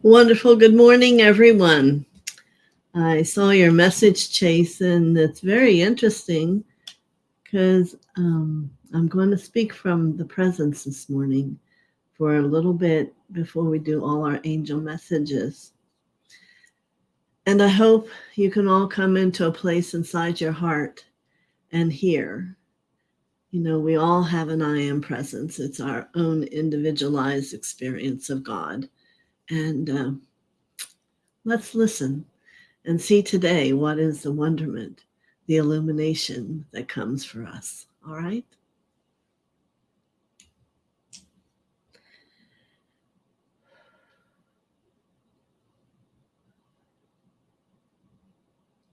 Wonderful. Good morning, everyone. I saw your message, Chase, and it's very interesting because I'm going to speak from the presence this morning for a little bit before we do all our angel messages. And I hope you can all come into a place inside your heart and hear. You know, we all have an I am presence. It's our own individualized experience of God. And let's listen and see today what is the wonderment, the illumination that comes for us. All right?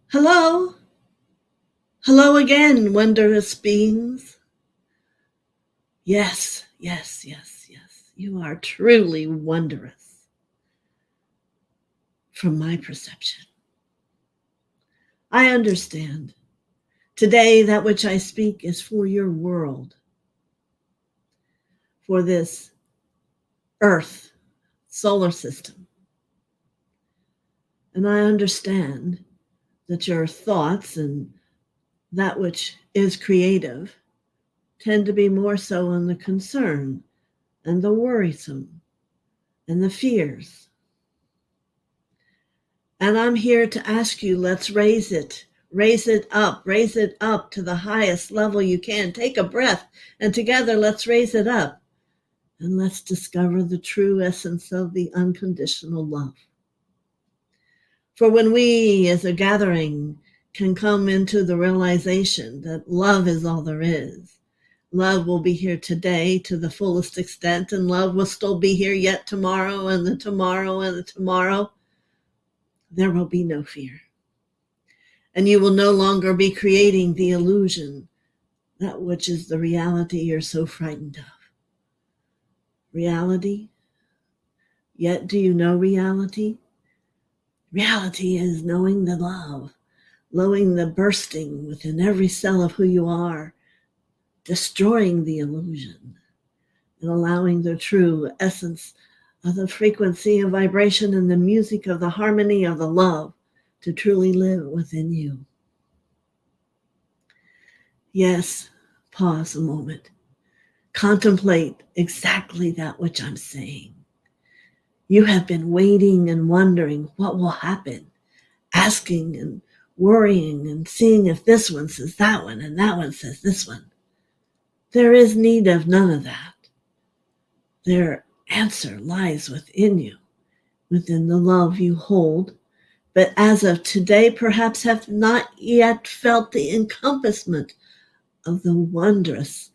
Hello. Hello again, wondrous beings. Yes, yes, yes, yes. You are truly wondrous from my perception. I understand. Today, that which I speak is for your world, for this Earth solar system. And I understand that your thoughts and that which is creative tend to be more so on the concern and the worrisome and the fears. And I'm here to ask you, let's raise it up to the highest level you can. Take a breath, and together let's raise it up. And let's discover the true essence of the unconditional love. For when we as a gathering can come into the realization that love is all there is, love will be here today to the fullest extent, and love will still be here yet tomorrow and the tomorrow and the tomorrow. There will be no fear. And you will no longer be creating the illusion, that which is the reality you're so frightened of. Reality? Yet do you know reality? Reality is knowing the love, knowing the bursting within every cell of who you are, destroying the illusion and allowing the true essence of the frequency and vibration and the music of the harmony of the love to truly live within you. Yes, pause a moment. Contemplate exactly that which I'm saying. You have been waiting and wondering what will happen, asking and worrying and seeing if this one says that one and that one says this one. There is need of none of that. Their answer lies within you, within the love you hold, but as of today perhaps have not yet felt the encompassment of the wondrous,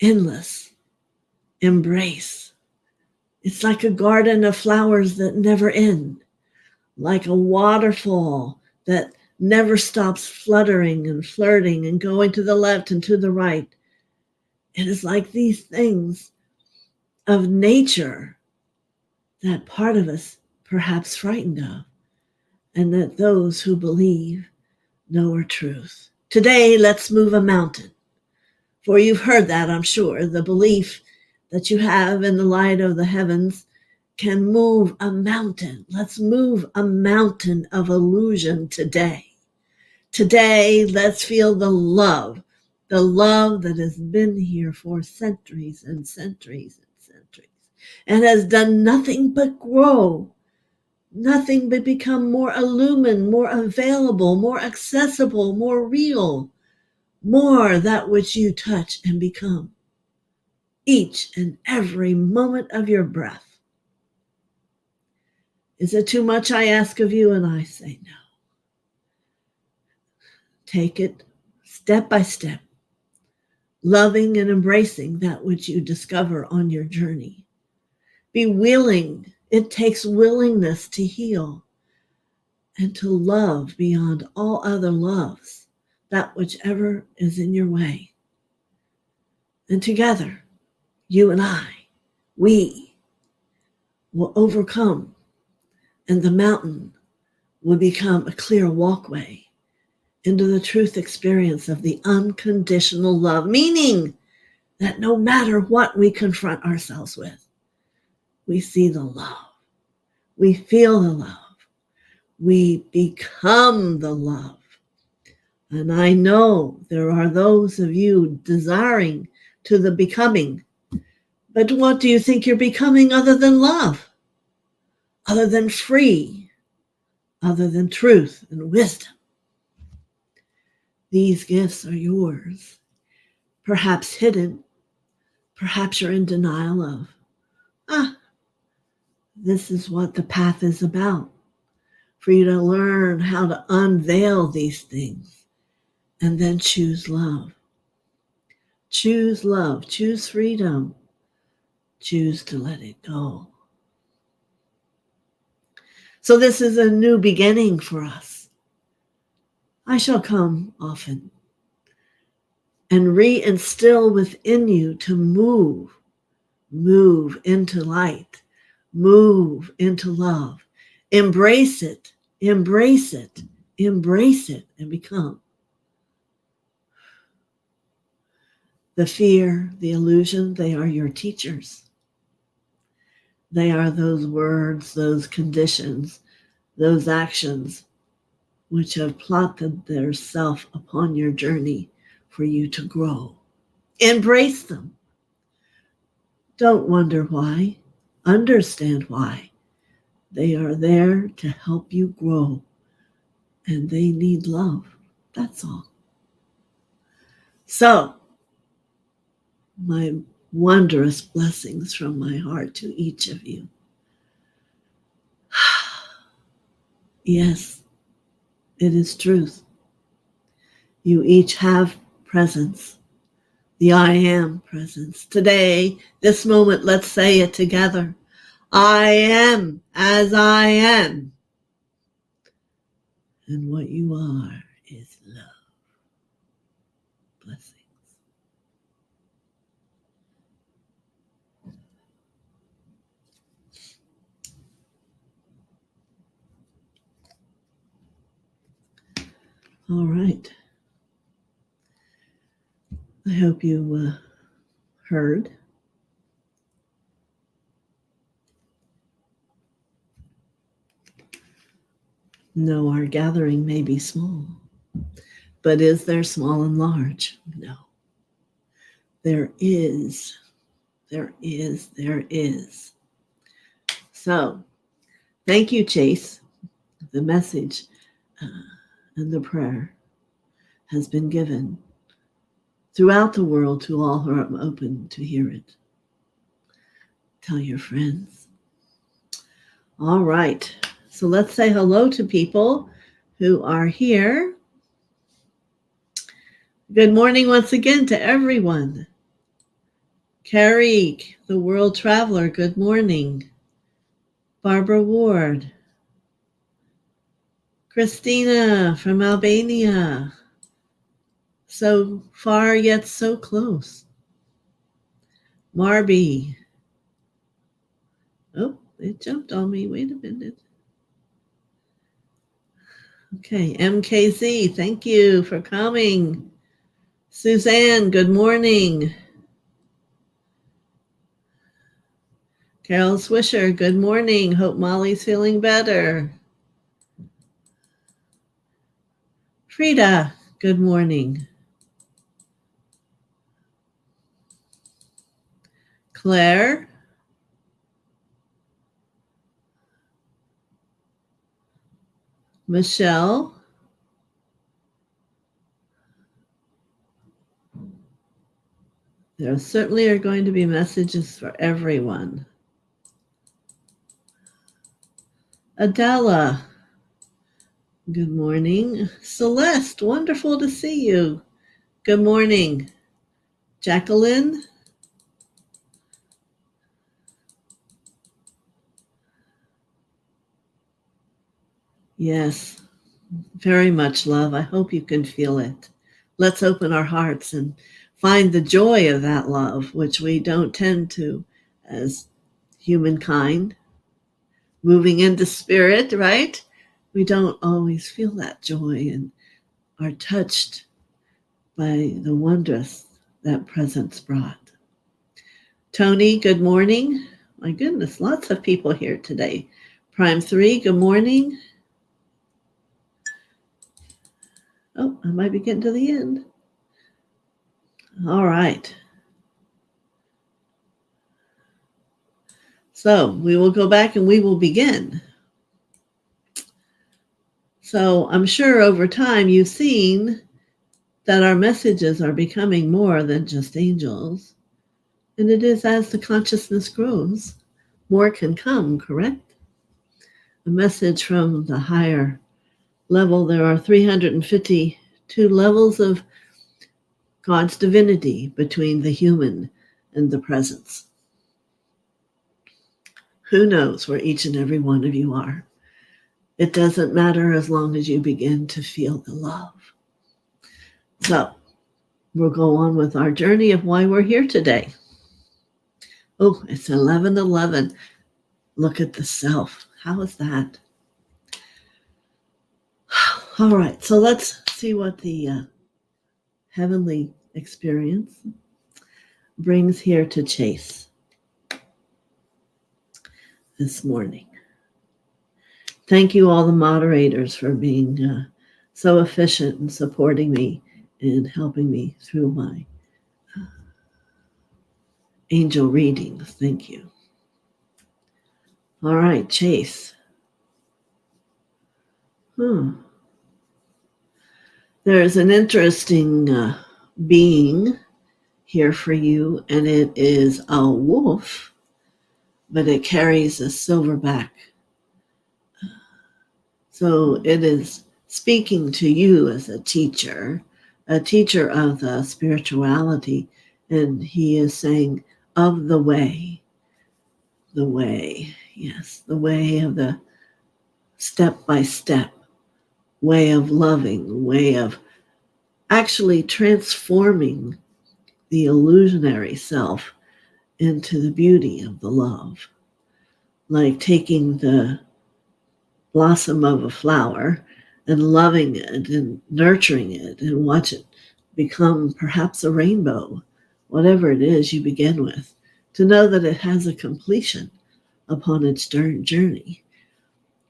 endless embrace. It's like a garden of flowers that never end, like a waterfall that never stops fluttering and flirting and going to the left and to the right. It is like these things of nature that part of us perhaps frightened of, and that those who believe know are truth. Today, let's move a mountain. For you've heard that, I'm sure, the belief that you have in the light of the heavens can move a mountain. Let's move a mountain of illusion today. Today, let's feel the love that has been here for centuries and centuries and centuries, and has done nothing but grow, nothing but become more illumined, more available, more accessible, more real, more that which you touch and become each and every moment of your breath. Is it too much I ask of you? And I say no. Take it step by step, loving and embracing that which you discover on your journey. Be willing. It takes willingness to heal and to love beyond all other loves, that whichever is in your way. And together, you and I, we will overcome, and the mountain will become a clear walkway into the truth experience of the unconditional love, meaning that no matter what we confront ourselves with, we see the love We feel the love. We become the love. And I know there are those of you desiring to the becoming. But what do you think you're becoming other than love? Other than free? Other than truth and wisdom? These gifts are yours. Perhaps hidden. Perhaps you're in denial of, this is what the path is about. For you to learn how to unveil these things and then choose love. Choose love. Choose freedom. Choose to let it go. So this is a new beginning for us. I shall come often and reinstill within you to move into light, move into love. Embrace it, embrace it, embrace it, and become. The fear, the illusion, they are your teachers. They are those words, those conditions, those actions which have plotted their self upon your journey for you to grow. Embrace them. Don't wonder why. Understand why. They are there to help you grow, and they need love. That's all. So, my wondrous blessings from my heart to each of you. Yes, it is truth. You each have presence. The I am presence. Today, this moment, let's say it together. I am as I am. And what you are is love. Blessings. All right. I hope you heard. No, our gathering may be small, but is there small and large? No. There is. So, thank you, Chase. The message and the prayer has been given throughout the world to all who are open to hear it. Tell your friends. All right. So let's say hello to people who are here. Good morning once again to everyone. Carrie, the world traveler, good morning. Barbara Ward. Christina from Albania. So far yet so close. Marby. Oh, it jumped on me. Wait a minute. Okay, MKZ, thank you for coming. Suzanne, good morning. Carol Swisher, good morning. Hope Molly's feeling better. Frida, good morning. Claire. Michelle. There certainly are going to be messages for everyone. Adela, good morning. Celeste, wonderful to see you. Good morning. Jacqueline. Yes, very much love. I hope you can feel it. Let's open our hearts and find the joy of that love, which we don't tend to as humankind. Moving into spirit, right? We don't always feel that joy and are touched by the wondrous that presence brought. Tony, good morning. My goodness, lots of people here today. Prime 3, good morning. Oh, I might be getting to the end. All right. So we will go back and we will begin. So I'm sure over time you've seen that our messages are becoming more than just angels. And it is as the consciousness grows, more can come, correct? A message from the higher level. There are 352 levels of God's divinity between the human and the presence. Who knows where each and every one of you are? It doesn't matter as long as you begin to feel the love. So we'll go on with our journey of why we're here today. Oh, it's 11:11. Look at the self. How is that? All right, so let's see what the heavenly experience brings here to Chase this morning. Thank you, all the moderators, for being so efficient and supporting me and helping me through my angel readings. Thank you. All right, Chase. There's an interesting being here for you, and it is a wolf, but it carries a silverback. So it is speaking to you as a teacher of the spirituality, and he is saying, of the way, yes, the way of the step-by-step way of loving, way of actually transforming the illusionary self into the beauty of the love. Like taking the blossom of a flower and loving it and nurturing it and watch it become perhaps a rainbow, whatever it is you begin with, to know that it has a completion upon its journey.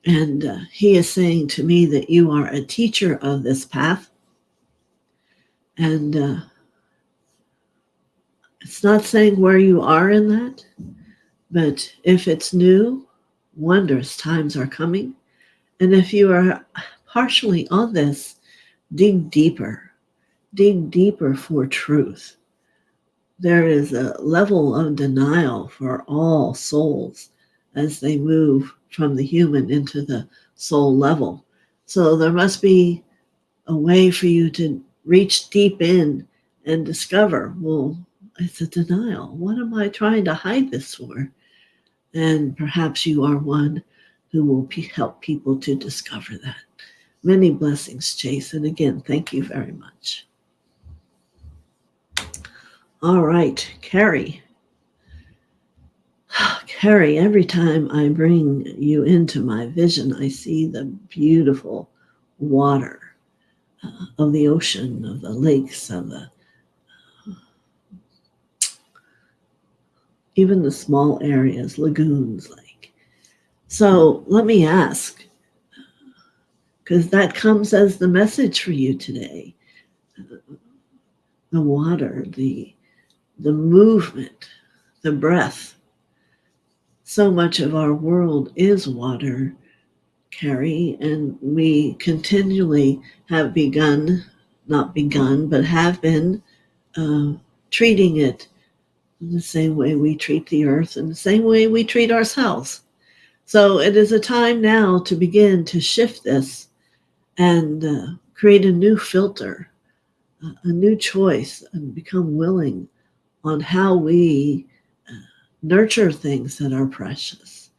And he is saying to me that you are a teacher of this path. And it's not saying where you are in that, but if it's new, wondrous times are coming. And if you are partially on this, dig deeper for truth. There is a level of denial for all souls as they move from the human into the soul level. So there must be a way for you to reach deep in and discover, well, it's a denial. What am I trying to hide this for? And perhaps you are one who will help people to discover that. Many blessings, Chase. And again, thank you very much. All right, Carrie. Carrie, every time I bring you into my vision, I see the beautiful water of the ocean, of the lakes, of the even the small areas, lagoons, like. So let me ask, because that comes as the message for you today. The water, the movement, the breath. So much of our world is water, Carrie, and we continually have not begun, but have been treating it in the same way we treat the earth and the same way we treat ourselves. So it is a time now to begin to shift this and create a new filter, a new choice, and become willing on how we nurture things that are precious.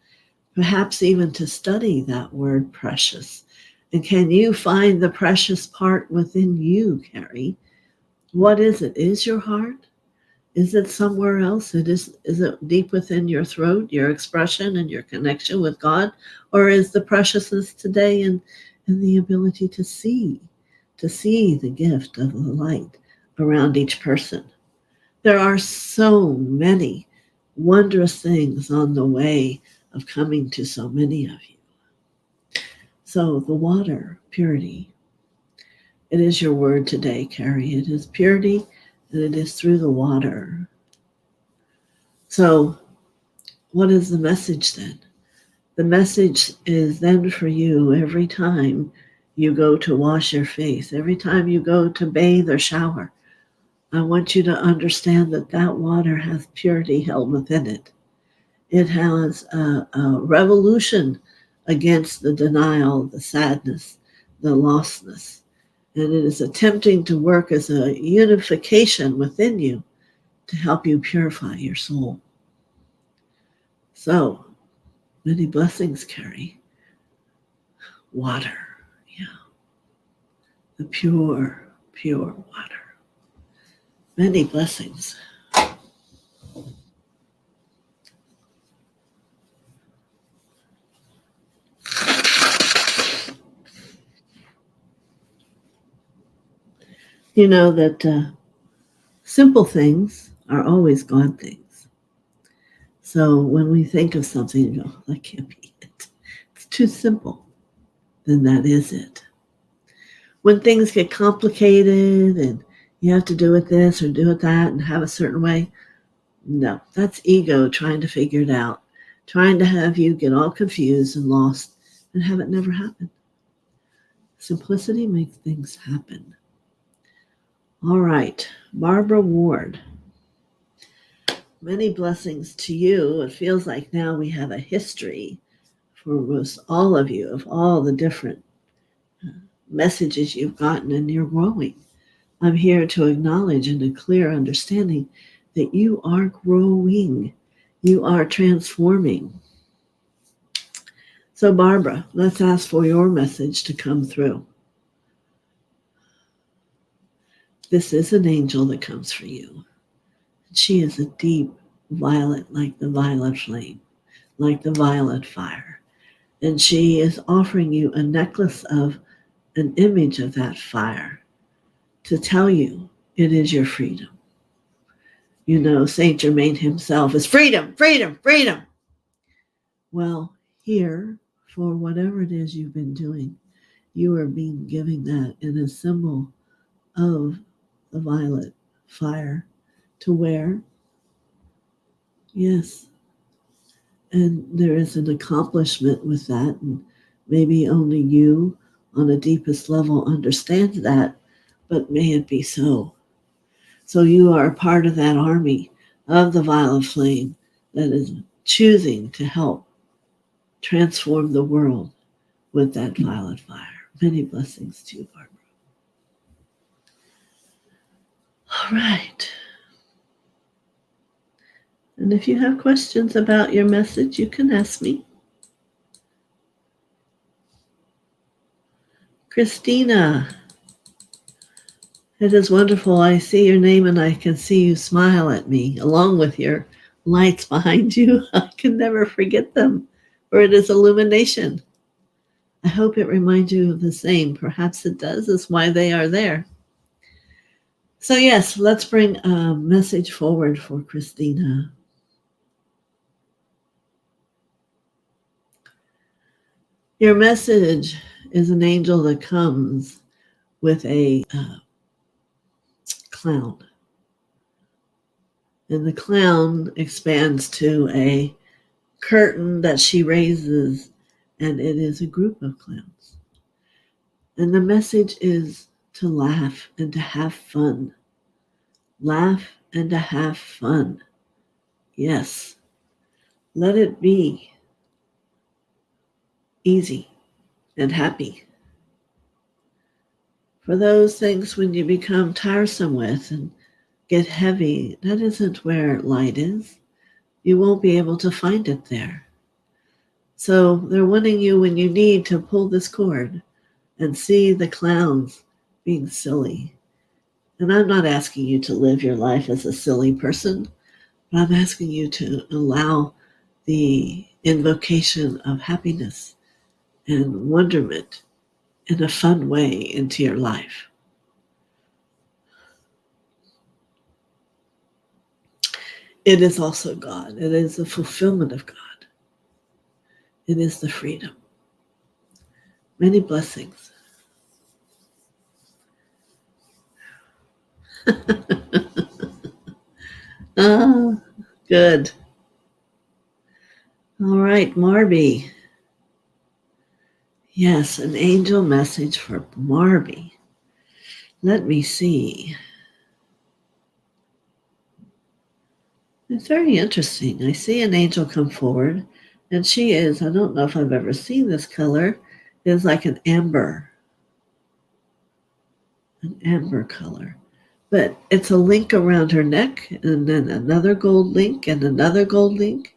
Perhaps even to study that word precious. And can you find the precious part within you, Carrie? What is it? Is your heart? Is it somewhere else? Is it deep within your throat, your expression and your connection with God? Or is the preciousness today in the ability to see the gift of the light around each person? There are so many wondrous things on the way of coming to so many of you. So the water, purity. It is your word today, Carrie. It is purity, and it is through the water. So what is the message then? The message is then for you every time you go to wash your face, every time you go to bathe or shower. I want you to understand that that water has purity held within it. It has a revolution against the denial, the sadness, the lostness. And it is attempting to work as a unification within you to help you purify your soul. So, many blessings, Carrie. Water, yeah. The pure, pure water. Many blessings. You know that simple things are always God things. So when we think of something, you go, that can't be it. It's too simple. Then that is it. When things get complicated and you have to do it this or do it that and have a certain way, no, that's ego trying to figure it out, trying to have you get all confused and lost and have it never happen. Simplicity makes things happen. All right, Barbara Ward. Many blessings to you. It feels like now we have a history for most all of you of all the different messages you've gotten, and you're growing. I'm here to acknowledge and a clear understanding that you are growing. You are transforming. So, Barbara, let's ask for your message to come through. This is an angel that comes for you. She is a deep violet, like the violet flame, like the violet fire. And she is offering you a necklace of an image of that fire to tell you it is your freedom. You know, Saint Germain himself is freedom, freedom, freedom. Well, here, for whatever it is you've been doing, you are being given that in a symbol of the violet fire to wear. Yes. And there is an accomplishment with that, and maybe only you on a deepest level understand that, but may it be so. So you are a part of that army of the violet flame that is choosing to help transform the world with that violet fire. Many blessings to you, Barbara. All right. And if you have questions about your message, you can ask me. Christina, it is wonderful. I see your name and I can see you smile at me along with your lights behind you. I can never forget them, for it is illumination. I hope it reminds you of the same. Perhaps it does. That's why they are there. So yes, let's bring a message forward for Christina. Your message is an angel that comes with a clown. And the clown expands to a curtain that she raises, and it is a group of clowns. And the message is to laugh and to have fun. Laugh and to have fun. Yes. Let it be easy and happy. For those things when you become tiresome with and get heavy, that isn't where light is. You won't be able to find it there. So they're wanting you when you need to pull this cord and see the clowns being silly. And I'm not asking you to live your life as a silly person, but I'm asking you to allow the invocation of happiness and wonderment in a fun way into your life. It is also God. It is the fulfillment of God. It is the freedom. Many blessings. Ah, good. All right, Marby. Yes, an angel message for Marby. Let me see. It's very interesting. I see an angel come forward, and she is, I don't know if I've ever seen this color, is like an amber color. But it's a link around her neck, and then another gold link, and another gold link.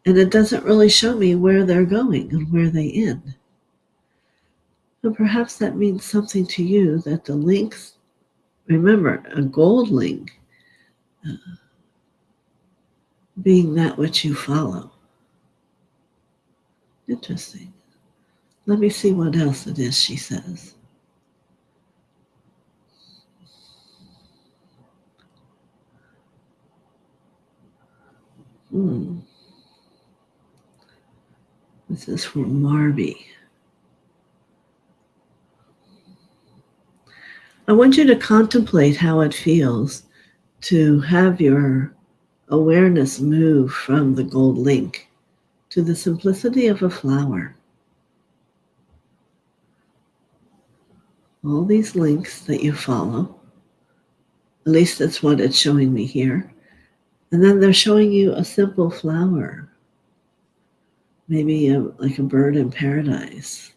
And it doesn't really show me where they're going and where they end. And perhaps that means something to you, that the links, remember, a gold link being that which you follow. Interesting. Let me see what else it is she says. This is from Marby. I want you to contemplate how it feels to have your awareness move from the gold link to the simplicity of a flower. All these links that you follow, at least that's what it's showing me here. And then they're showing you a simple flower, maybe like a bird in paradise,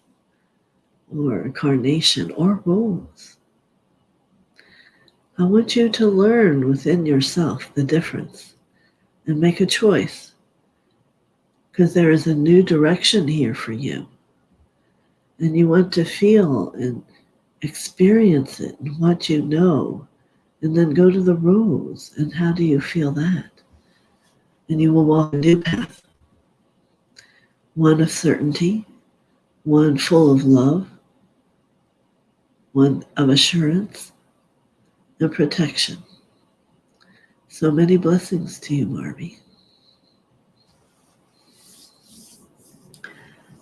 or a carnation, or rose. I want you to learn within yourself the difference and make a choice, because there is a new direction here for you. And you want to feel and experience it and what you know, and then go to the rose. And how do you feel that? And you will walk a new path, one of certainty, one full of love, one of assurance and protection. So many blessings to you, Marby.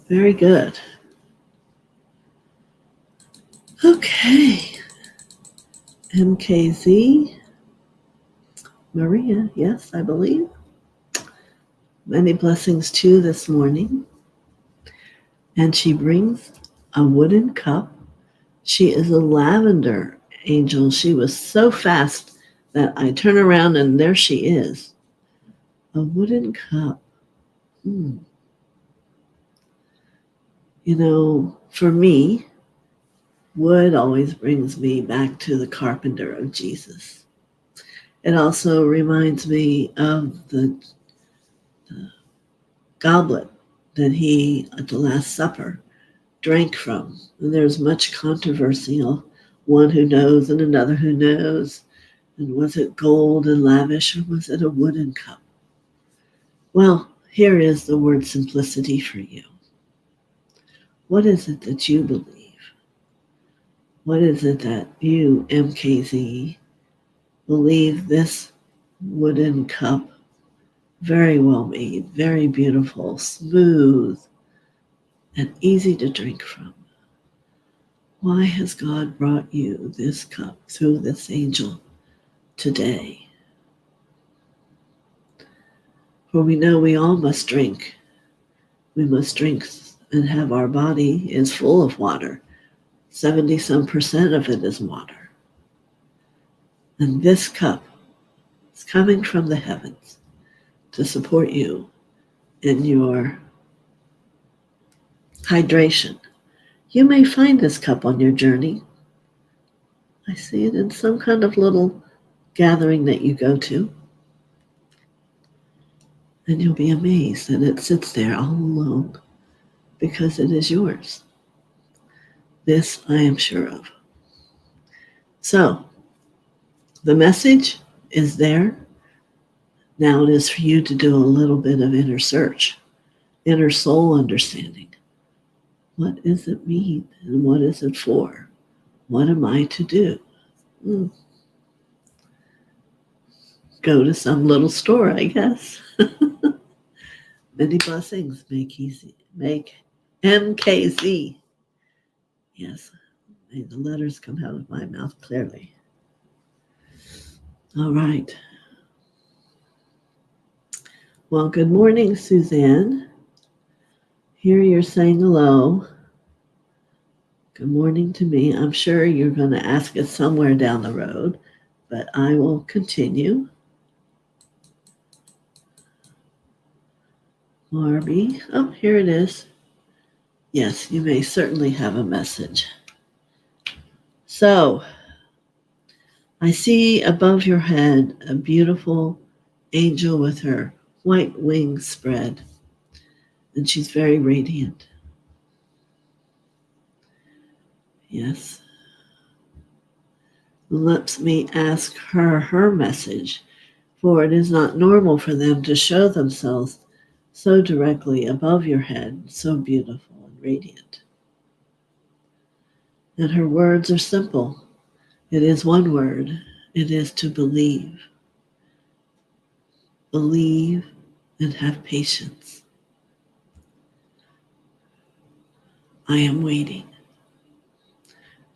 Very good. Okay. MKZ. Maria, yes, I believe. Many blessings to you this morning. And she brings a wooden cup. She is a lavender angel. She was so fast that I turn around and there she is. A wooden cup. You know, for me, wood always brings me back to the carpenter of Jesus. It also reminds me of the goblet that he, at the Last Supper, drank from. And there's much controversy on one who knows and another who knows. And was it gold and lavish, or was it a wooden cup? Well, here is the word simplicity for you. What is it that you believe? What is it that you, MKZ, believe this wooden cup, very well made, very beautiful, smooth, and easy to drink from? Why has God brought you this cup through this angel today? For we know we all must drink. We must drink and have our body is full of water. 70% of it is water. And this cup is coming from the heavens to support you in your hydration. You may find this cup on your journey. I see it in some kind of little gathering that you go to. And you'll be amazed that it sits there all alone, because it is yours. This I am sure of. So, the message is there. Now it is for you to do a little bit of inner search, inner soul understanding. What does it mean, and what is it for? What am I to do? Go to some little store, I guess. Many blessings. Make MKZ. Yes, may the letters come out of my mouth clearly. All right. Well, good morning, Suzanne. Here you're saying hello. Good morning to me. I'm sure you're going to ask it somewhere down the road, but I will continue. Marby. Oh, here it is. Yes, you may certainly have a message. So, I see above your head a beautiful angel with her white wings spread, and she's very radiant. Yes. Let me ask her message, for it is not normal for them to show themselves so directly above your head, so beautiful and radiant. And her words are simple. It is one word. It is to believe. Believe and have patience. I am waiting.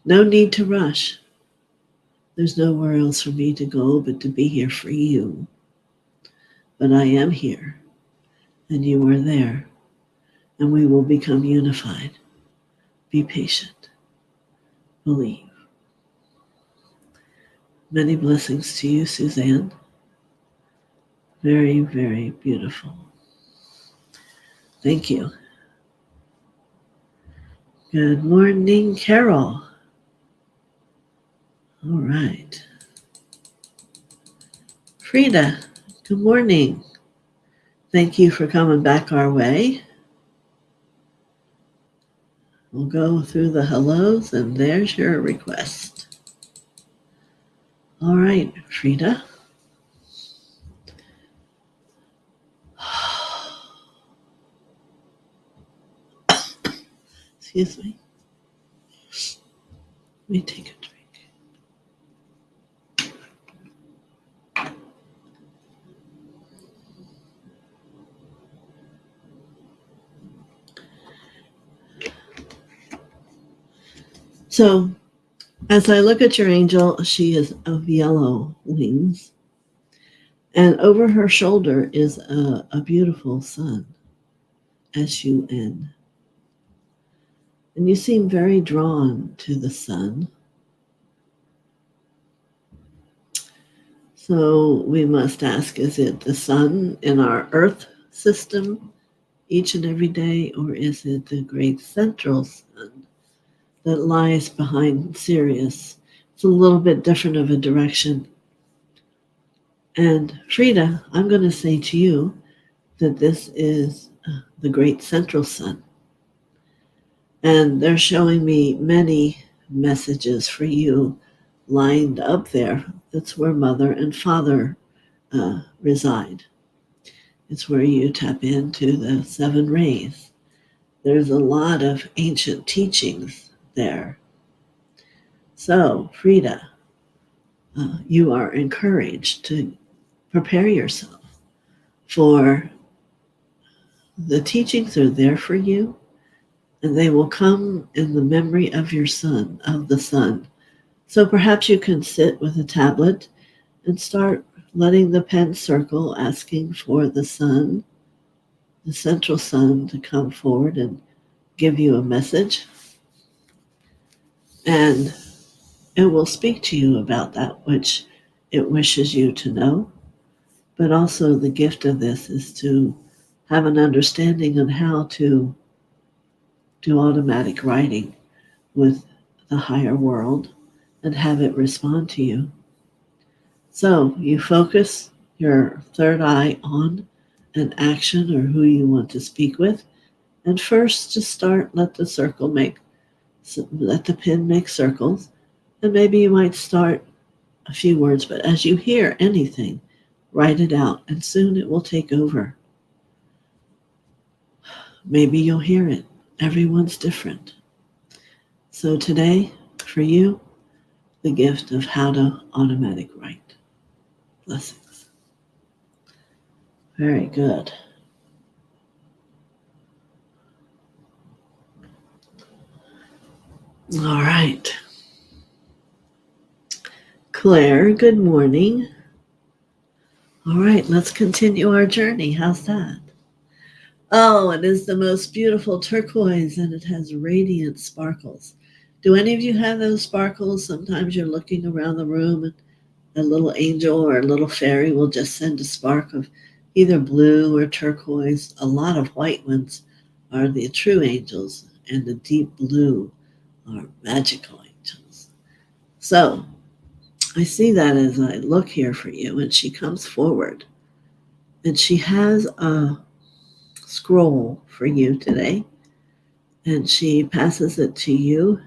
No need to rush. There's nowhere else for me to go but to be here for you. But I am here, and you are there, and we will become unified. Be patient. Believe. Many blessings to you, Suzanne. Very, very beautiful. Thank you. Good morning, Carol. All right. Frida, good morning. Thank you for coming back our way. We'll go through the hellos, and there's your request. All right, Frida. Excuse me. Let me take a drink. So, as I look at your angel, she is of yellow wings. And over her shoulder is a beautiful sun, S-U-N. And you seem very drawn to the sun. So we must ask, is it the sun in our Earth system each and every day, or is it the great central sun that lies behind Sirius? It's a little bit different of a direction. And Frida, I'm going to say to you that this is the great central sun. And they're showing me many messages for you lined up there. That's where Mother and Father reside. It's where you tap into the 7 rays. There's a lot of ancient teachings there. So, Frida, you are encouraged to prepare yourself for the teachings are there for you, and they will come in the memory of your son, of the sun. So perhaps you can sit with a tablet and start letting the pen circle, asking for the sun, the central sun, to come forward and give you a message. And it will speak to you about that which it wishes you to know. But also the gift of this is to have an understanding on how to do automatic writing with the higher world and have it respond to you. So you focus your third eye on an action or who you want to speak with. And first, just start, let the pen make circles. And maybe you might start a few words, but as you hear anything, write it out, and soon it will take over. Maybe you'll hear it. Everyone's different. So today, for you, the gift of how to automatic write. Blessings. Very good. All right. Claire, good morning. All right, let's continue our journey. How's that? Oh, it is the most beautiful turquoise and it has radiant sparkles. Do any of you have those sparkles? Sometimes you're looking around the room and a little angel or a little fairy will just send a spark of either blue or turquoise. A lot of white ones are the true angels, and the deep blue are magical angels. So I see that as I look here for you, and she comes forward and she has a scroll for you today, and she passes it to you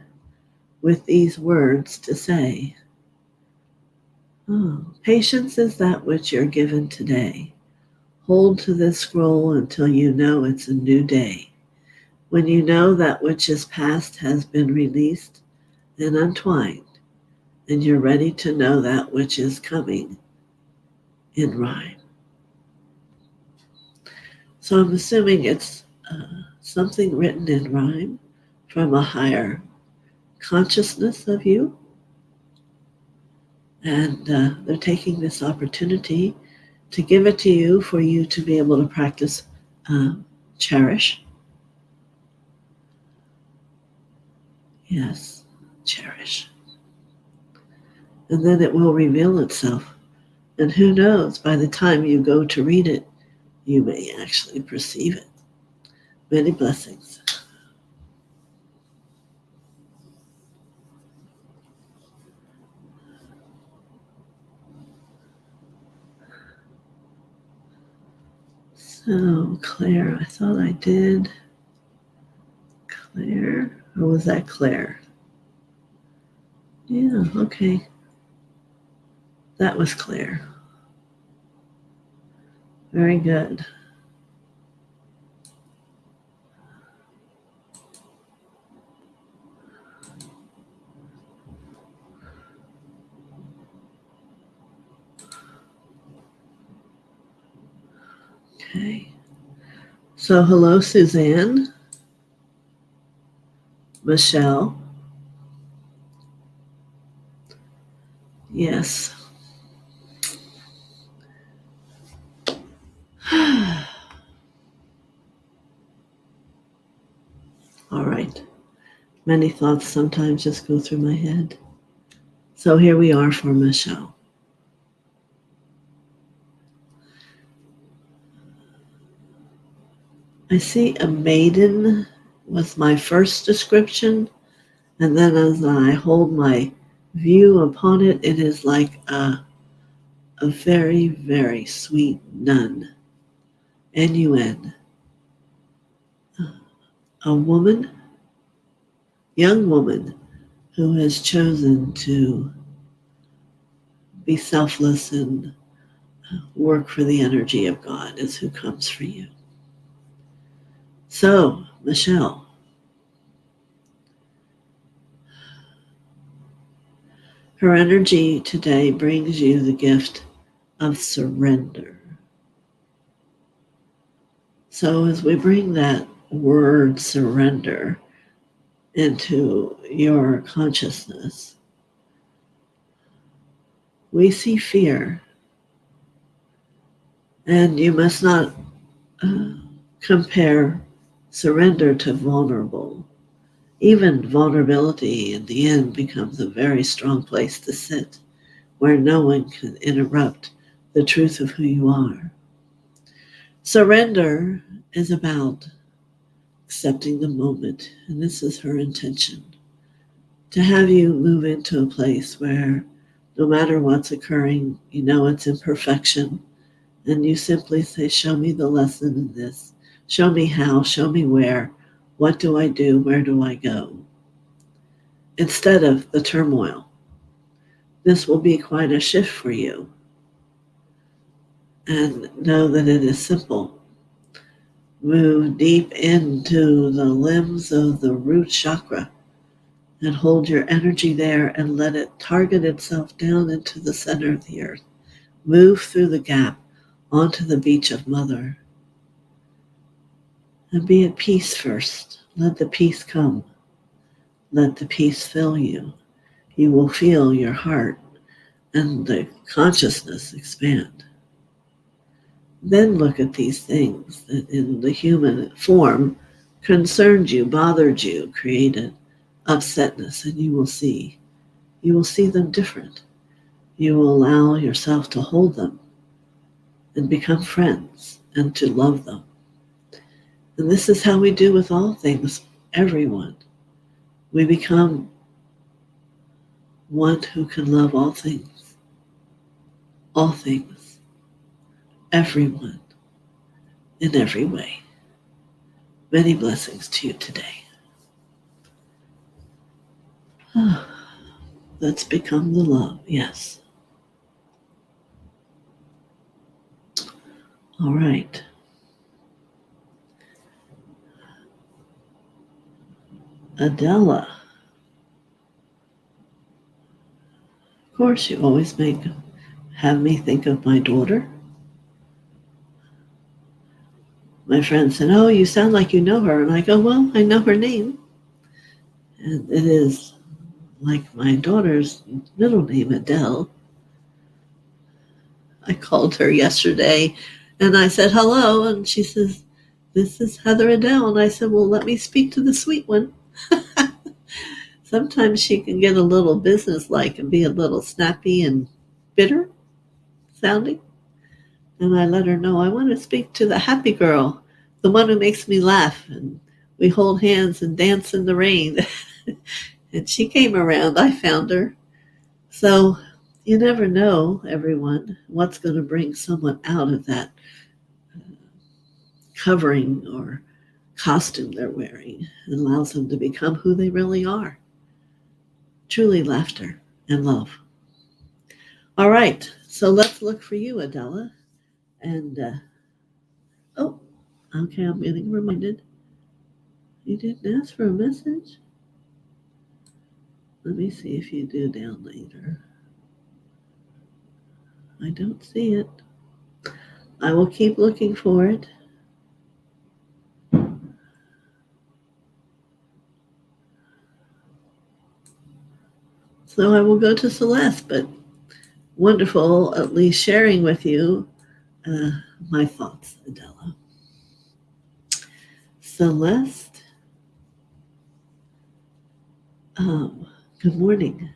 with these words to say, oh, patience is that which you're given today. Hold to this scroll until you know it's a new day. When you know that which is past has been released and untwined, and you're ready to know that which is coming in rhyme. So I'm assuming it's something written in rhyme from a higher consciousness of you. And they're taking this opportunity to give it to you for you to be able to practice cherish. Yes, cherish. And then it will reveal itself. And who knows, by the time you go to read it, you may actually perceive it. Many blessings. So, Claire, I thought I did. Claire, or was that Claire? Yeah, okay. That was Claire. Very good. Okay. So, hello, Suzanne, Michelle. Yes. All right. Many thoughts sometimes just go through my head. So here we are for Michelle. I see a maiden was my first description, and then as I hold my view upon it, it is like a very, very sweet nun, N-U-N, a woman, young woman, who has chosen to be selfless and work for the energy of God is who comes for you. So, Michelle, her energy today brings you the gift of surrender. So as we bring that word surrender into your consciousness, we see fear. And you must not compare surrender to vulnerable. Even vulnerability in the end becomes a very strong place to sit, where no one can interrupt the truth of who you are. Surrender is about accepting the moment, and this is her intention, to have you move into a place where no matter what's occurring, you know it's imperfection, and you simply say, show me the lesson in this. Show me how, show me where, what do I do, where do I go? Instead of the turmoil. This will be quite a shift for you. And know that it is simple. Move deep into the limbs of the root chakra and hold your energy there and let it target itself down into the center of the earth. Move through the gap onto the beach of Mother. And be at peace first. Let the peace come. Let the peace fill you. You will feel your heart and the consciousness expand. Then look at these things that in the human form concerned you, bothered you, created upsetness, and you will see them different. You will allow yourself to hold them and become friends and to love them. And this is how we do with all things, everyone. We become one who can love all things, everyone, in every way. Many blessings to you today. Let's become the love, yes. All right. Adela. Of course, you always have me think of my daughter. My friend said, "Oh, you sound like you know her." And I go, "Well, I know her name." And it is like my daughter's middle name, Adele. I called her yesterday and I said, "Hello." And she says, "This is Heather Adele." And I said, "Well, let me speak to the sweet one." Sometimes she can get a little businesslike and be a little snappy and bitter sounding. And I let her know, I want to speak to the happy girl, the one who makes me laugh. And we hold hands and dance in the rain. And she came around. I found her. So you never know, everyone, what's going to bring someone out of that covering or costume they're wearing. It allows them to become who they really are. Truly laughter and love. All right. So let's look for you, Adela. And, oh, okay, I'm getting reminded. You didn't ask for a message? Let me see if you do down later. I don't see it. I will keep looking for it. So I will go to Celeste, but wonderful at least sharing with you my thoughts, Adela. Celeste, good morning.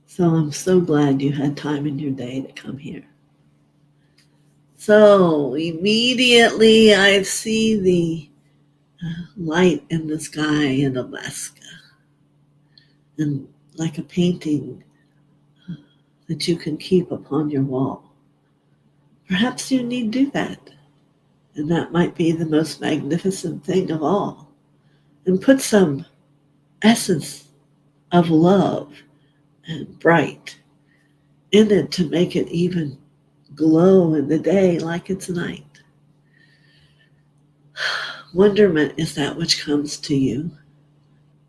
So I'm so glad you had time in your day to come here. So immediately I see the light in the sky in Alaska, and like a painting that you can keep upon your wall. Perhaps you need to do that, and that might be the most magnificent thing of all. And put some essence of love and bright in it to make it even glow in the day like it's night. Wonderment is that which comes to you.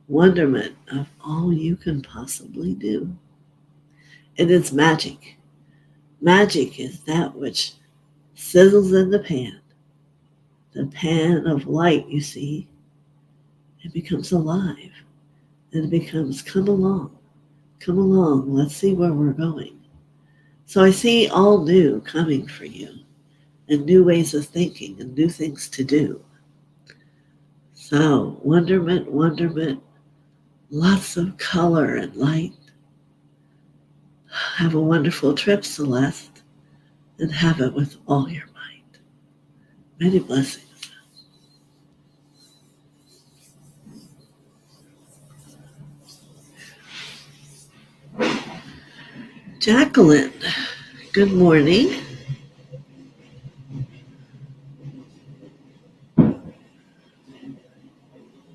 Wonderment of all you can possibly do. It is magic. Magic is that which sizzles in the pan of light, you see. It becomes alive. And it becomes, come along, let's see where we're going. So I see all new coming for you, and new ways of thinking and new things to do. So wonderment, lots of color and light. Have a wonderful trip, Celeste, and have it with all your might. Many blessings. Jacqueline, good morning.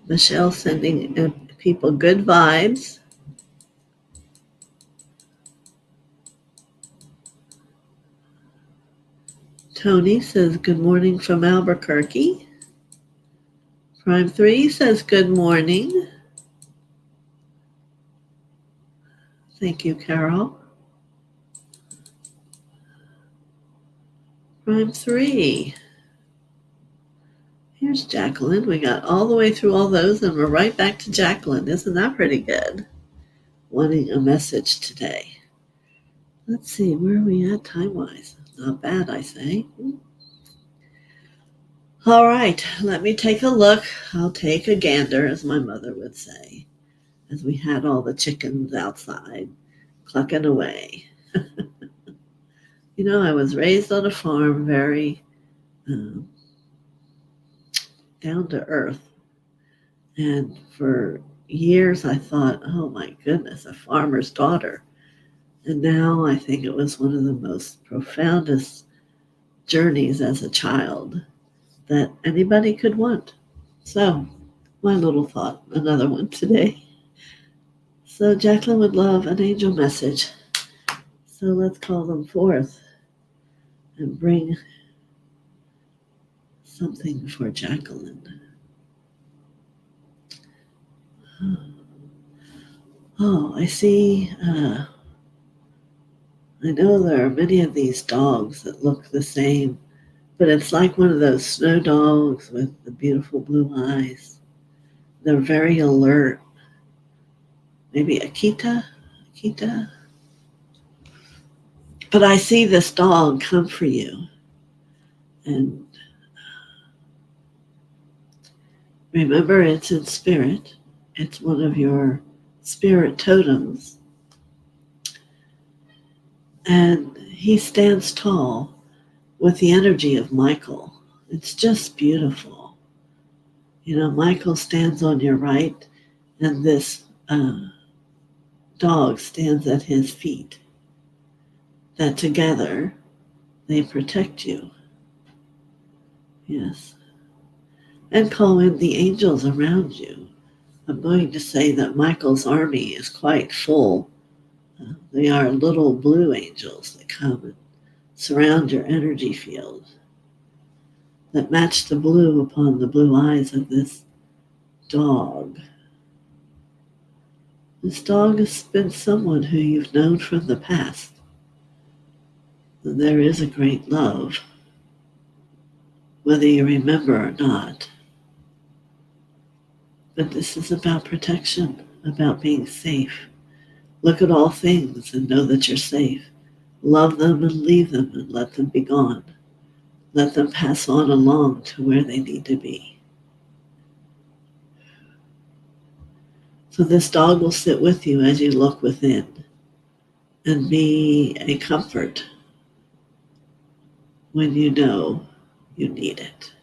Michelle sending people good vibes. Tony says good morning from Albuquerque. Prime 3 says good morning. Thank you, Carol. Prime 3. Here's Jacqueline. We got all the way through all those, and we're right back to Jacqueline. Isn't that pretty good? Wanting a message today. Let's see, where are we at time-wise? Not bad, I say. All right, let me take a look. I'll take a gander, as my mother would say, as we had all the chickens outside clucking away. You know, I was raised on a farm, very down to earth. And for years I thought, oh my goodness, a farmer's daughter. And now I think it was one of the most profoundest journeys as a child that anybody could want. So, my little thought, another one today. So, Jacqueline would love an angel message. So, let's call them forth and bring something for Jacqueline. Oh, I see. I know there are many of these dogs that look the same, but it's like one of those snow dogs with the beautiful blue eyes. They're very alert. Maybe Akita. But I see this dog come for you. And remember, it's in spirit. It's one of your spirit totems. And he stands tall with the energy of Michael. It's just beautiful. You know, Michael stands on your right, and this dog stands at his feet. That together, they protect you. Yes. And call in the angels around you. I'm going to say that Michael's army is quite full. They are little blue angels that come and surround your energy field, that match the blue upon the blue eyes of this dog. This dog has been someone who you've known from the past. And there is a great love, whether you remember or not. But this is about protection, about being safe. Look at all things and know that you're safe. Love them and leave them and let them be gone. Let them pass on along to where they need to be. So this dog will sit with you as you look within and be a comfort when you know you need it.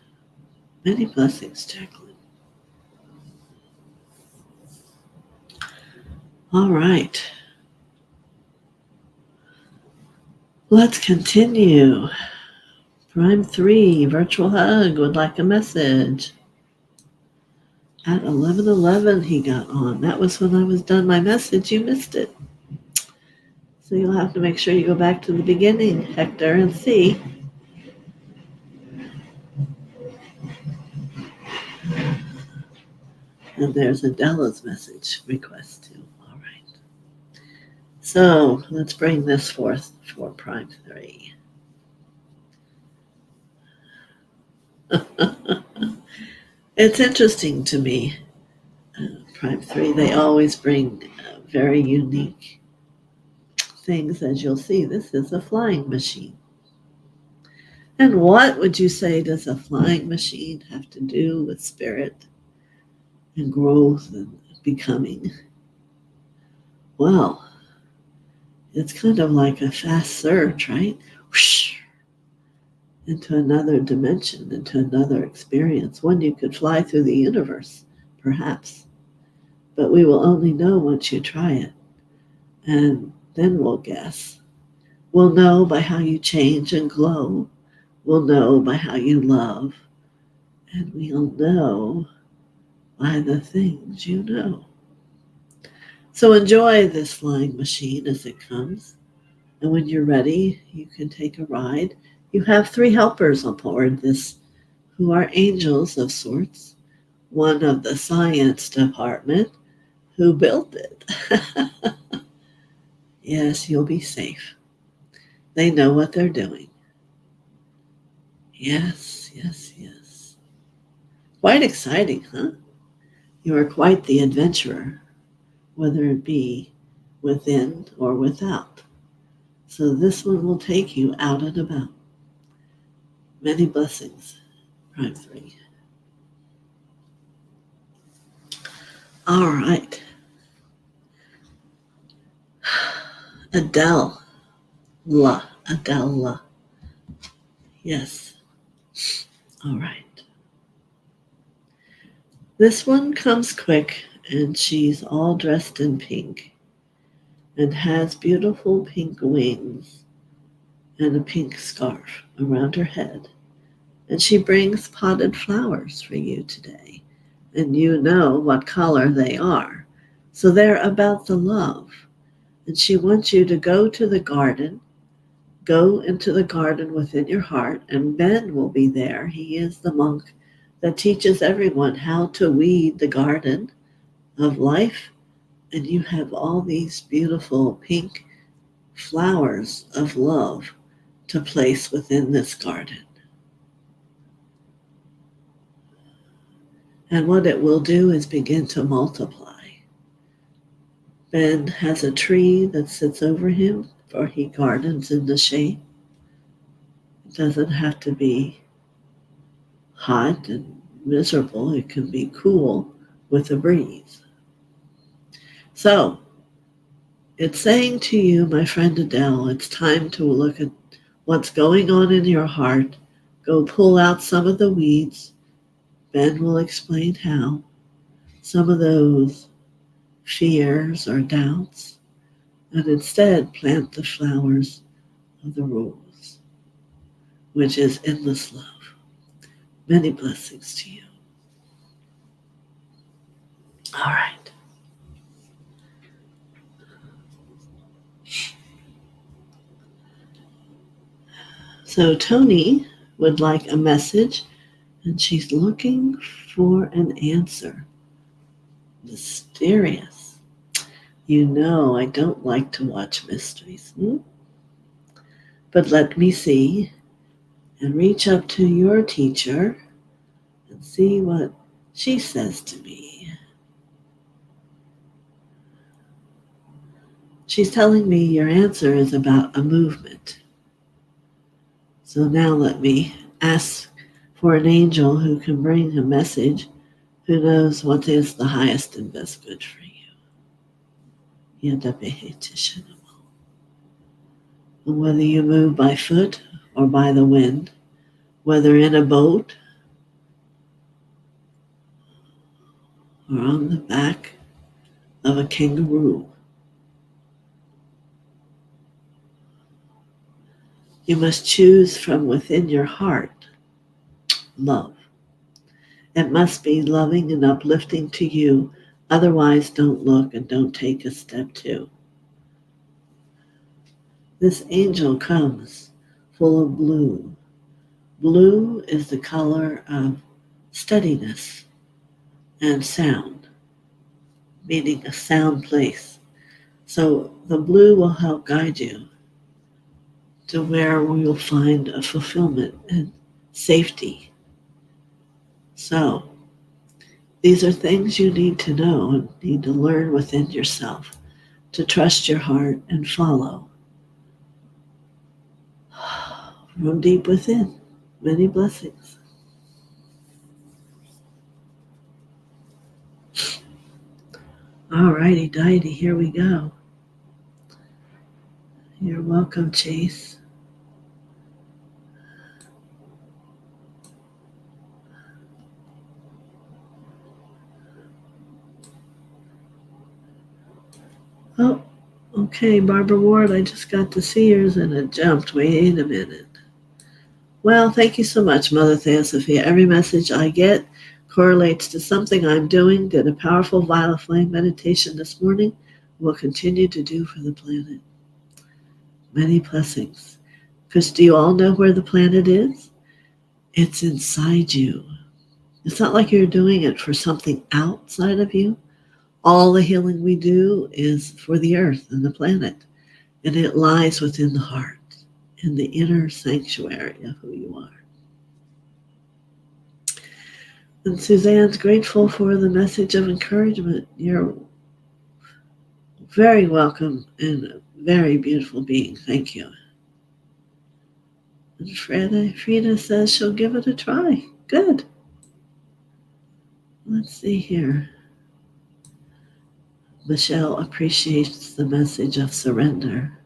Many blessings, Jacqueline. All right. Let's continue. Prime 3, virtual hug, would like a message. At 11:11 he got on. That was when I was done my message. You missed it. So you'll have to make sure you go back to the beginning, Hector, and see. And there's Adela's message request too. All right. So let's bring this forth for Prime 3. It's interesting to me, Prime 3, they always bring very unique things, as you'll see. This is a flying machine. And what would you say does a flying machine have to do with spirit and growth and becoming? Well, it's kind of like a fast surge, right? Whoosh, into another dimension, into another experience, one you could fly through the universe, perhaps. But we will only know once you try it. And then we'll guess. We'll know by how you change and glow. We'll know by how you love. And we'll know by the things you know. So enjoy this flying machine as it comes. And when you're ready, you can take a ride. You have 3 helpers on board this who are angels of sorts. One of the science department who built it. Yes, you'll be safe. They know what they're doing. Yes, yes, yes. Quite exciting, huh? You are quite the adventurer, whether it be within or without. So this one will take you out and about. Many blessings, Prime 3. All right. Adele. Adele. Yes. All right. This one comes quick, and she's all dressed in pink and has beautiful pink wings and a pink scarf around her head. And she brings potted flowers for you today. And you know what color they are. So they're about the love. And she wants you to go to the garden, go into the garden within your heart, and Ben will be there. He is the monk that teaches everyone how to weed the garden of life. And you have all these beautiful pink flowers of love to place within this garden. And what it will do is begin to multiply. Ben has a tree that sits over him, for he gardens in the shade. It doesn't have to be hot and miserable. It can be cool with a breeze. So, it's saying to you, my friend Adele, it's time to look at what's going on in your heart. Go pull out some of the weeds. Ben will explain how. Some of those fears or doubts, and instead plant the flowers of the rose, which is endless love. Many blessings to you. All right. So Tony would like a message, and she's looking for an answer. Mysterious. You know I don't like to watch mysteries. But let me see and reach up to your teacher and see what she says to me. She's telling me your answer is about a movement. So now let me ask for an angel who can bring a message, who knows what is the highest and best good for you. And whether you move by foot or by the wind, whether in a boat or on the back of a kangaroo, you must choose from within your heart love. It must be loving and uplifting to you. Otherwise, don't look and don't take a step two. This angel comes full of blue. Blue is the color of steadiness and sound, meaning a sound place. So the blue will help guide you to where you'll find a fulfillment and safety. So these are things you need to know and need to learn within yourself, to trust your heart and follow from deep within. Many blessings. All righty, dighty, here we go. You're welcome, Chase. Oh, okay, Barbara Ward, I just got to see yours and it jumped. Wait a minute. Well, thank you so much, Mother TheoSophia. Every message I get correlates to something I'm doing. Did a powerful violet flame meditation this morning. Will continue to do for the planet. Many blessings. Because do you all know where the planet is? It's inside you. It's not like you're doing it for something outside of you. All the healing we do is for the earth and the planet. And it lies within the heart, in the inner sanctuary of who you are. And Suzanne's grateful for the message of encouragement. You're very welcome and a very beautiful being. Thank you. And Frida says she'll give it a try. Good. Let's see here. Michelle appreciates the message of surrender.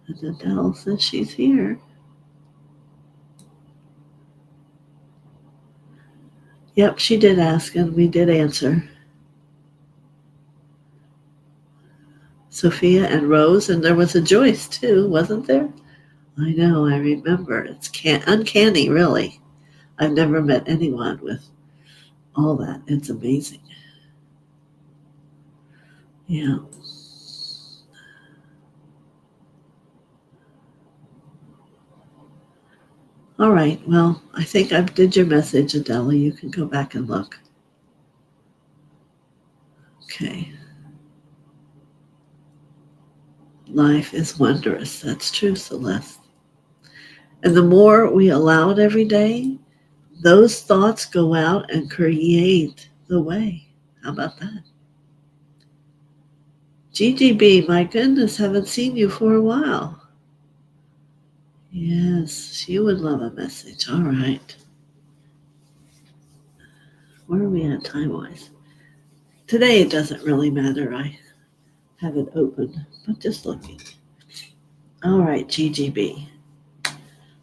And Adele says she's here. Yep, she did ask and we did answer. Sophia and Rose, and there was a Joyce too, wasn't there? I know, I remember. It's uncanny, really. I've never met anyone with all that. It's amazing. Yeah. All right. Well, I think I did your message, Adela. You can go back and look. Okay. Life is wondrous. That's true, Celeste. And the more we allow it every day, those thoughts go out and create the way. How about that? GGB, my goodness, haven't seen you for a while. Yes, she would love a message. All right. Where are we at time-wise? Today it doesn't really matter. I have it open, but just looking. All right, GGB.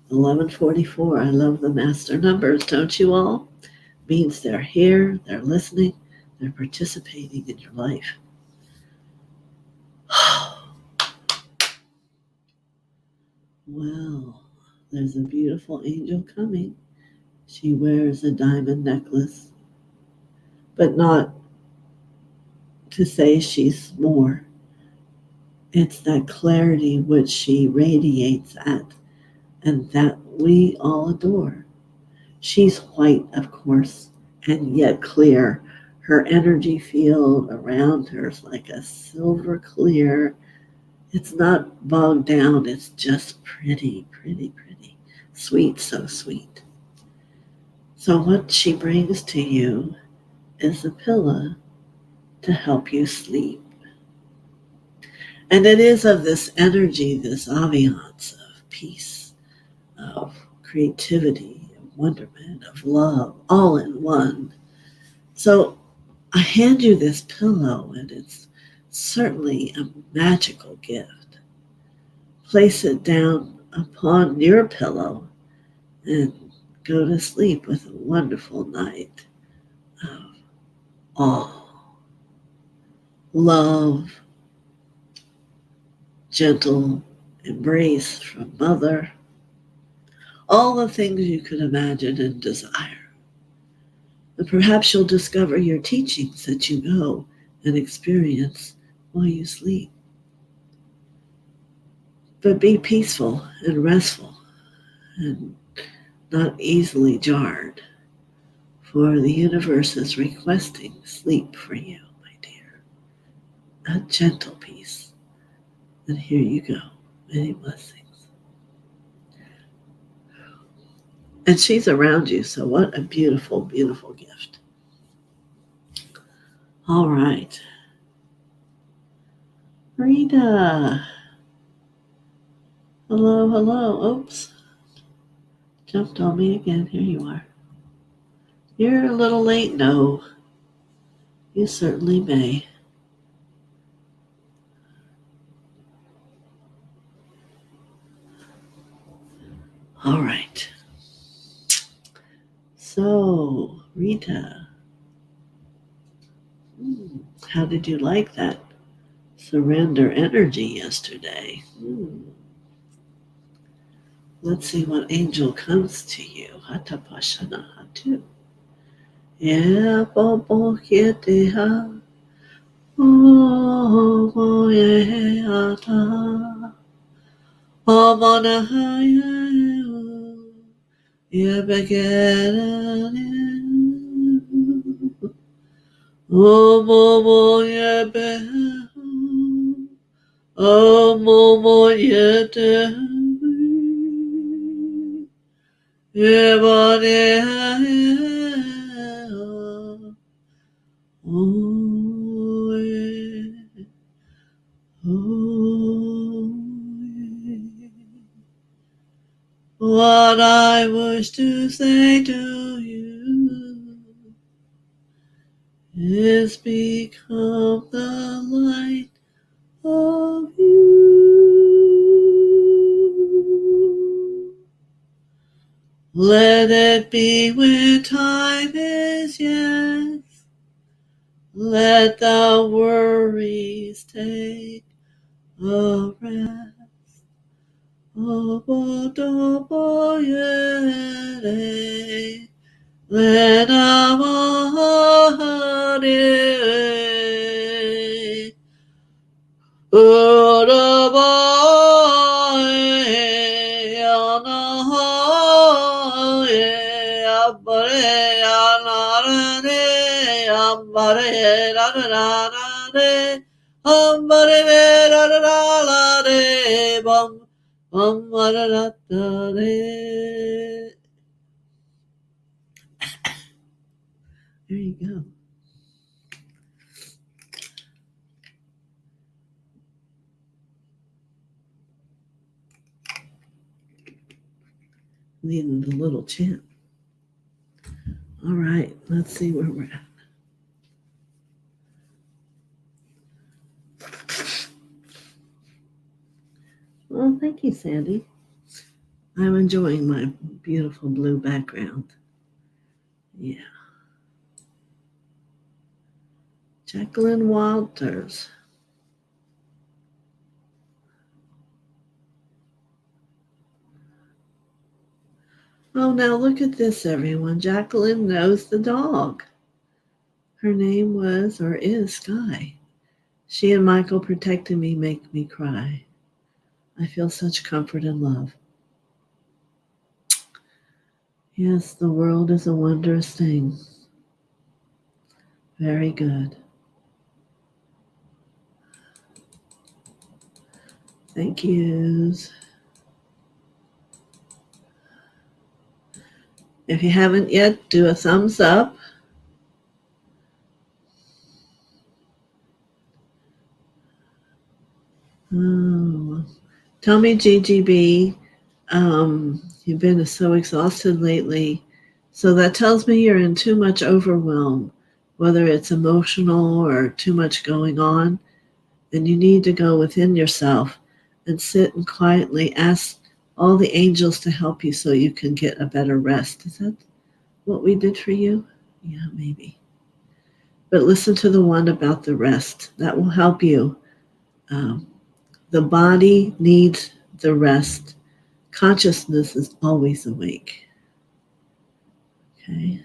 1144. I love the master numbers, don't you all? Means they're here, they're listening, they're participating in your life. Well, there's a beautiful angel coming. She wears a diamond necklace, but not to say she's more. It's that clarity which she radiates at and that we all adore. She's white, of course, and yet clear. Her energy field around her is like a silver clear. It's not bogged down, it's just pretty, pretty, pretty. Sweet, so sweet. So what she brings to you is a pillow to help you sleep. And it is of this energy, this ambiance of peace, of creativity, of wonderment, of love, all in one. So I hand you this pillow, and it's certainly a magical gift. Place it down upon your pillow and go to sleep with a wonderful night of awe, love, gentle embrace from Mother, all the things you could imagine and desire. And perhaps you'll discover your teachings that you know and experience while you sleep. But be peaceful and restful and not easily jarred, for the universe is requesting sleep for you, my dear. A gentle peace. And here you go. Many blessings. And she's around you, so what a beautiful, beautiful gift. All right. Rita. Hello, hello. Oops. Jumped on me again. Here you are. You're a little late. No. You certainly may. All right. So, Rita, how did you like that surrender energy yesterday? Let's see what angel comes to you. Hatapashana Hatu. Yeah, Bobo Kieteha. Oh, yeah, Ata. Oh, Monahaya. Yeah, Begera. Oh, Momo, yeah, Beha. Oh, Momo, yeah, Deha. Yeah, Monahaya. what I wish to say to you is become the light of you. Let it be when time is yes. Let the worries take a rest. Let there you go. Needing a little chant. All right, let's see where we're at. Well, thank you, Sandy. I'm enjoying my beautiful blue background. Yeah. Jacqueline Walters. Oh, now look at this, everyone. Jacqueline knows the dog. Her name was or is Sky. She and Michael protecting me make me cry. I feel such comfort and love. Yes, the world is a wondrous thing. Very good. Thank yous. If you haven't yet, do a thumbs up. Oh, tell me, GGB, you've been so exhausted lately. So that tells me you're in too much overwhelm, whether it's emotional or too much going on. And you need to go within yourself and sit and quietly ask all the angels to help you so you can get a better rest. Is that what we did for you? Yeah, maybe. But listen to the one about the rest. That will help you. The body needs the rest. Consciousness is always awake. Okay?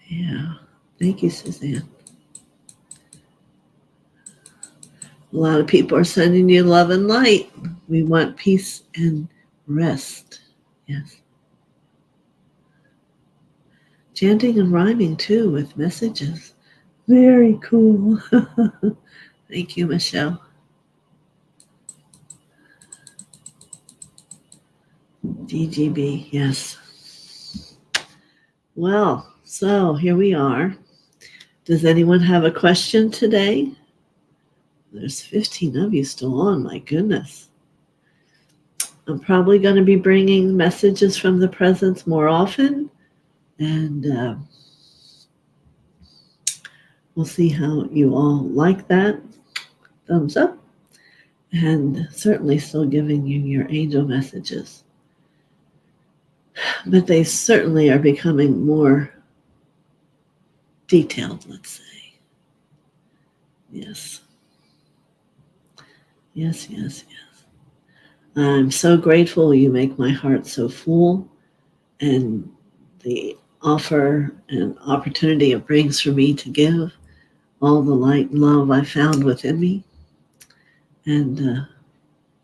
Yeah. Thank you, Suzanne. A lot of people are sending you love and light. We want peace and rest. Yes. Chanting and rhyming too with messages. Very cool. Thank you, Michelle. DGB, yes. Well, so here we are. Does anyone have a question today? There's 15 of you still on, my goodness. I'm probably going to be bringing messages from the presence more often, and we'll see how you all like that. Thumbs up, and certainly still giving you your angel messages. But they certainly are becoming more detailed, let's say. Yes. Yes, yes, yes. I'm so grateful you make my heart so full, and the offer and opportunity it brings for me to give all the light and love I found within me. And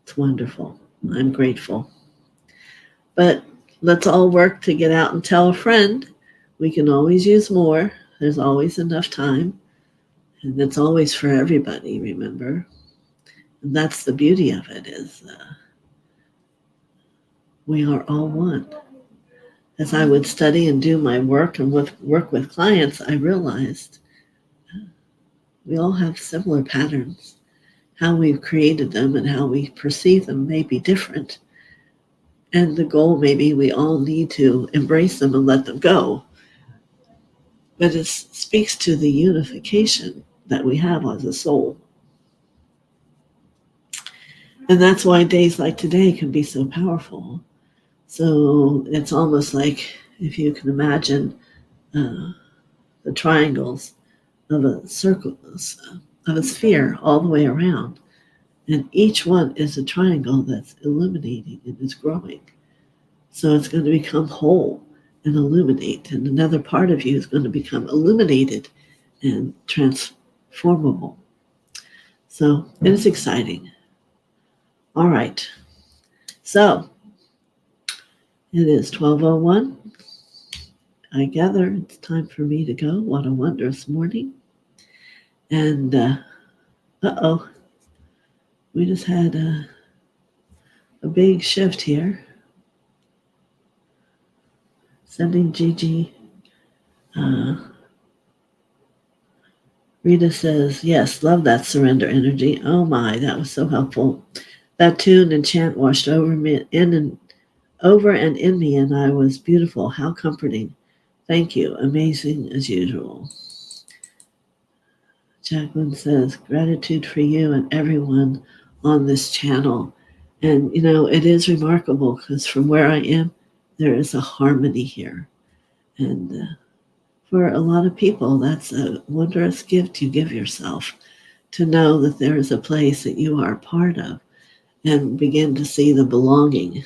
it's wonderful. I'm grateful. But let's all work to get out and tell a friend. We can always use more. There's always enough time. And it's always for everybody, remember? And that's the beauty of it, is we are all one. As I would study and do my work and work with clients, I realized we all have similar patterns. How we've created them and how we perceive them may be different, And the goal, maybe we all need to embrace them and let them go. But it speaks to the unification that we have as a soul. And that's why days like today can be so powerful. So it's almost like, if you can imagine the triangles of a circle, of a sphere all the way around. And each one is a triangle that's illuminating and is growing. So it's going to become whole and illuminate. And another part of you is going to become illuminated and transformable. So it is exciting. All right. So it is 12:01. I gather it's time for me to go. What a wondrous morning. And we just had a big shift here. Sending Gigi. Rita says, yes, love that surrender energy. Oh my, that was so helpful. That tune and chant washed over me in me, and I was beautiful. How comforting. Thank you. Amazing as usual. Jacqueline says, gratitude for you and everyone on this channel. And, it is remarkable because from where I am, there is a harmony here. And for a lot of people, that's a wondrous gift you give yourself, to know that there is a place that you are a part of and begin to see the belonging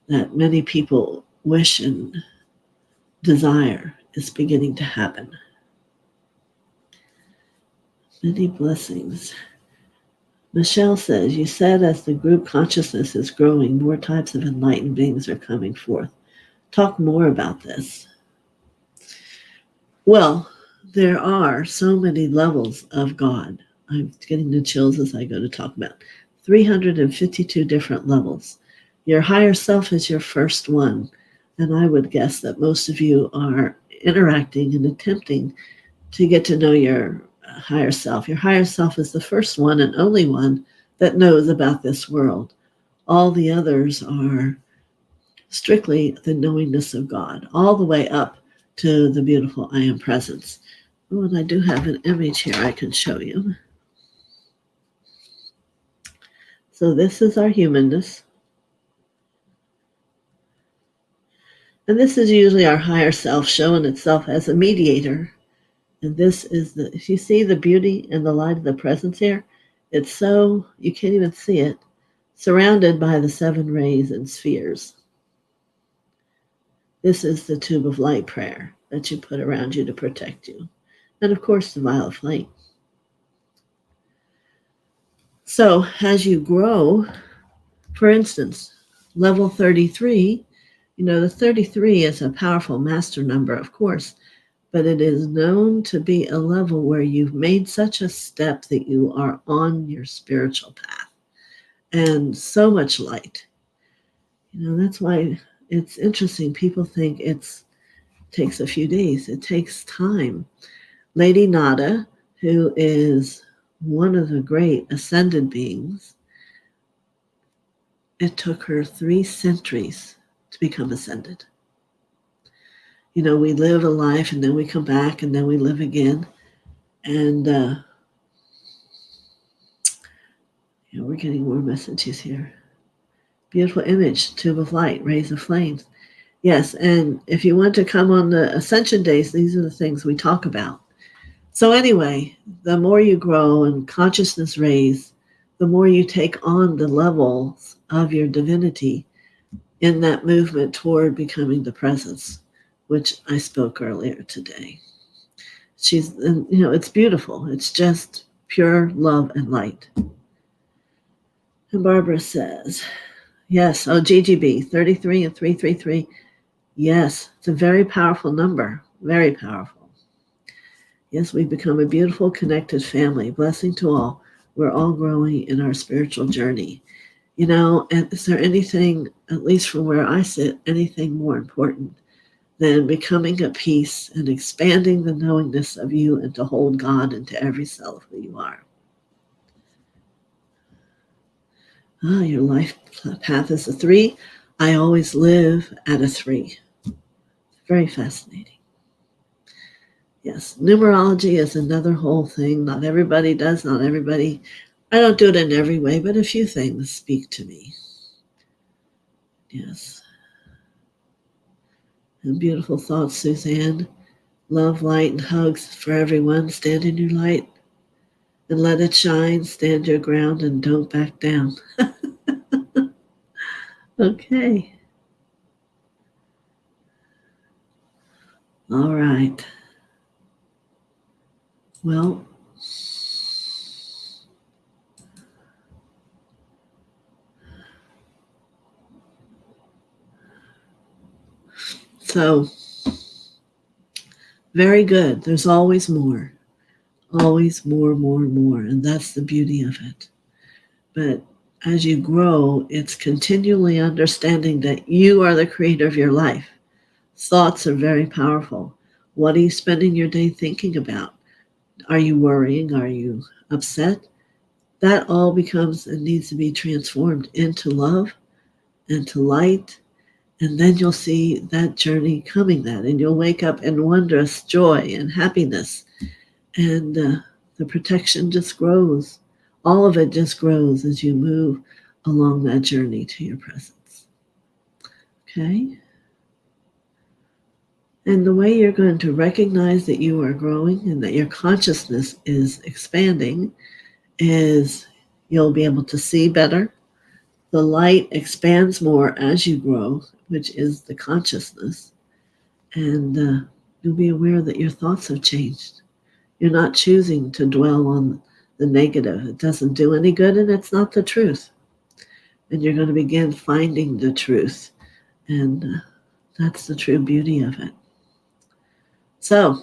that many people wish and desire is beginning to happen. Many blessings. Michelle says, you said as the group consciousness is growing, more types of enlightened beings are coming forth. Talk more about this. Well, there are so many levels of God. I'm getting the chills as I go to talk about 352 different levels. Your higher self is your first one. And I would guess that most of you are interacting and attempting to get to know your higher self. Your higher self is the first one and only one that knows about this world. All the others are strictly the knowingness of God, all the way up to the beautiful I am presence. Oh, and I do have an image here I can show you. So this is our humanness. And this is usually our higher self showing itself as a mediator. And this is if you see the beauty and the light of the presence here, it's so, you can't even see it, surrounded by the 7 rays and spheres. This is the tube of light prayer that you put around you to protect you. And of course, the violet flame. So as you grow, for instance, level 33, the 33 is a powerful master number, of course, but it is known to be a level where you've made such a step that you are on your spiritual path. And so much light. That's why it's interesting. People think it takes a few days. It takes time. Lady Nada, who is one of the great ascended beings, it took her 3 centuries to become ascended. We live a life and then we come back and then we live again. And we're getting more messages here. Beautiful image, tube of light, rays of flames. Yes, and if you want to come on the Ascension Days, these are the things we talk about. So anyway, the more you grow and consciousness raise, the more you take on the levels of your divinity in that movement toward becoming the presence, which I spoke earlier today. It's beautiful. It's just pure love and light. And Barbara says, yes, GGB, 33 and 333. Yes, it's a very powerful number, very powerful. Yes, we've become a beautiful, connected family. Blessing to all. We're all growing in our spiritual journey. And is there anything, at least from where I sit, anything more important than becoming at peace and expanding the knowingness of you and to hold God into every cell of who you are? Your life path is a 3. I always live at a 3. Very fascinating. Yes, numerology is another whole thing. Not everybody does, not everybody. I don't do it in every way, but a few things speak to me. Yes. And beautiful thoughts, Suzanne. Love, light, and hugs for everyone. Stand in your light and let it shine. Stand your ground and don't back down. Okay. All right. Well, so very good. There's always more. Always more, more, more. And that's the beauty of it. But as you grow, it's continually understanding that you are the creator of your life. Thoughts are very powerful. What are you spending your day thinking about? Are you worrying? Are you upset? That all becomes and needs to be transformed into love, into light, and then you'll see that journey coming that, and you'll wake up in wondrous joy and happiness, and the protection just grows. All of it just grows as you move along that journey to your presence. Okay? And the way you're going to recognize that you are growing and that your consciousness is expanding is you'll be able to see better. The light expands more as you grow, which is the consciousness. And you'll be aware that your thoughts have changed. You're not choosing to dwell on the negative. It doesn't do any good and it's not the truth. And you're going to begin finding the truth. And that's the true beauty of it. So,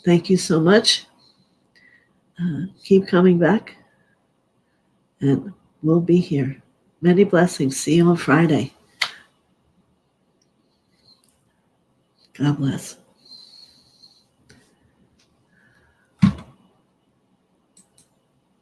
thank you so much. Keep coming back. And we'll be here. Many blessings. See you on Friday. God bless.